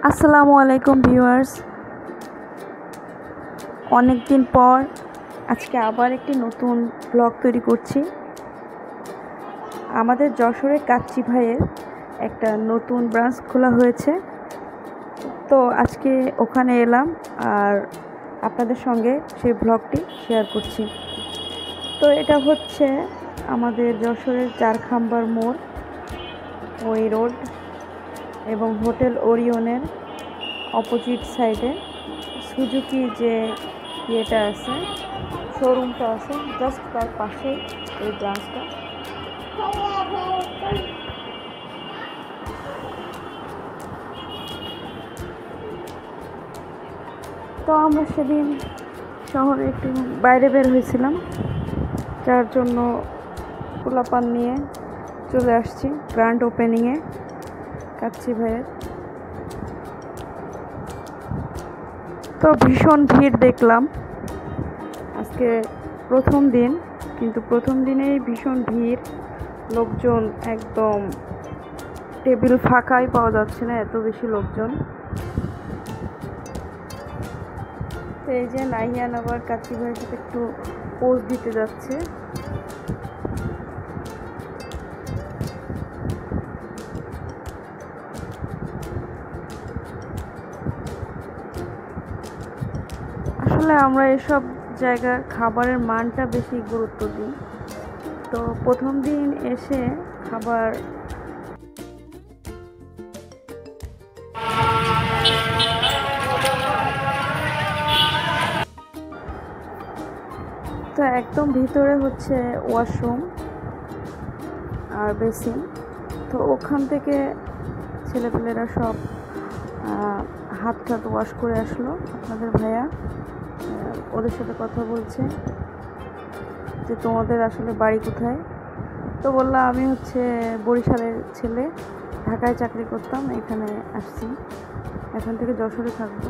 আসসালামু আলাইকুম ভিউয়ার্স, অনেক দিন পর আজকে আবার একটি নতুন ব্লগ তৈরি করছি। আমাদের যশোরের কাচ্চি ভাইয়ের একটা নতুন ব্রাঞ্চ খোলা হয়েছে, তো আজকে ওখানে এলাম আর আপনাদের সঙ্গে সেই ব্লগটি শেয়ার করছি। তো এটা হচ্ছে আমাদের যশোরের চারখাম্বার মোড়, ওই রোড এবং হোটেল ওরিয়নের অপোজিট সাইডে সুজুকি যে ইয়েটা আছে, শোরুমটা আছে, জাস্ট তার পাশেই এই ব্রাঞ্চটা। তো আমরা সেদিন শহরে একটু বাইরে বের হয়েছিলাম, যার জন্য পোলাপান নিয়ে চলে আসছি গ্র্যান্ড ওপেনিংয়ে কাচ্চি ভাইয়ের। তো ভীষণ ভিড় দেখলাম আজকে প্রথম দিন, কিন্তু প্রথম দিনেই ভীষণ ভিড়, লোকজন একদম টেবিল ফাঁকাই পাওয়া যাচ্ছে না, এত বেশি লোকজন। তো এই যে নাহিয়ান আবার কাচ্চি ভাইয়ের সাথে একটু পোজ দিতে যাচ্ছে। আসলে আমরা এসব জায়গার খাবারের মানটা বেশি গুরুত্ব দিই। তো প্রথম দিন এসে খাবার তো একদম ভিতরে হচ্ছে ওয়াশরুম আর বেসিন। তো ওখান থেকে ছেলেপেলেরা সব হাত টাত ওয়াশ করে আসলো। আপনাদের ভাইয়া ওদের সাথে কথা বলছে যে তোমাদের আসলে বাড়ি কোথায়। তো বললাম আমি হচ্ছে বরিশালের ছেলে, ঢাকায় চাকরি করতাম, এখানে আসছি, এখান থেকে যশোরে থাকবো।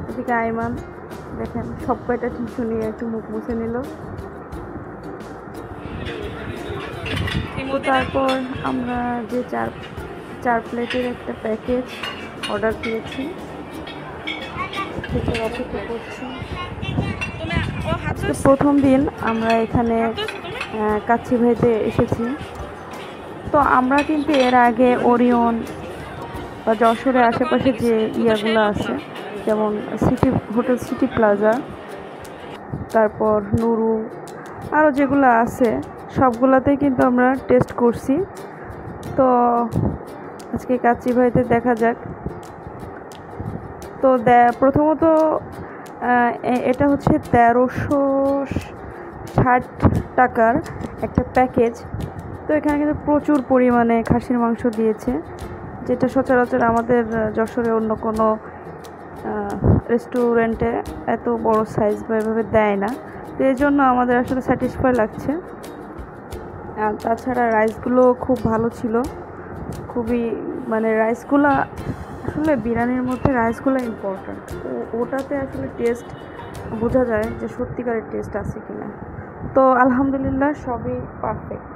এদিকে আইমান দেখেন সব কয়টা টিস্যু নিয়ে একটু মুখ মুছে নিল। তো তারপর আমরা যে চার প্লেটের একটা প্যাকেজ অর্ডার দিয়েছি, অপেক্ষা করছি। আজকে প্রথম দিন আমরা এখানে কাচ্চি ভাইতে এসেছি। তো আমরা কিন্তু এর আগে ওরিয়ন বা যশোরের আশেপাশে যে ইয়াগুলো আছে, যেমন হোটেল সিটি প্লাজা, তারপর নুরু, আরও যেগুলো আছে সবগুলোতেই কিন্তু আমরা টেস্ট করছি। তো আজকে কাচ্চি ভাইতে দেখা যাক। তো প্রথমত এটা হচ্ছে 1360 টাকার একটা প্যাকেজ। তো এখানে কিন্তু প্রচুর পরিমাণে খাসির মাংস দিয়েছে, যেটা সচরাচর আমাদের যশোরে অন্য কোনো রেস্টুরেন্টে এত বড় সাইজ বা এভাবে দেয় না। তো এই জন্য আমাদের আসলে স্যাটিসফাই লাগছে। আর তাছাড়া রাইসগুলো খুব ভালো ছিল, খুবই মানে রাইসগুলো আসলে বিরিয়ানির মধ্যে রাইসগুলো ইম্পর্ট্যান্ট। তো ওটাতে আসলে টেস্ট বোঝা যায় যে সত্যিকারের টেস্ট আছে কিনা। তো আলহামদুলিল্লাহ সবই পারফেক্ট।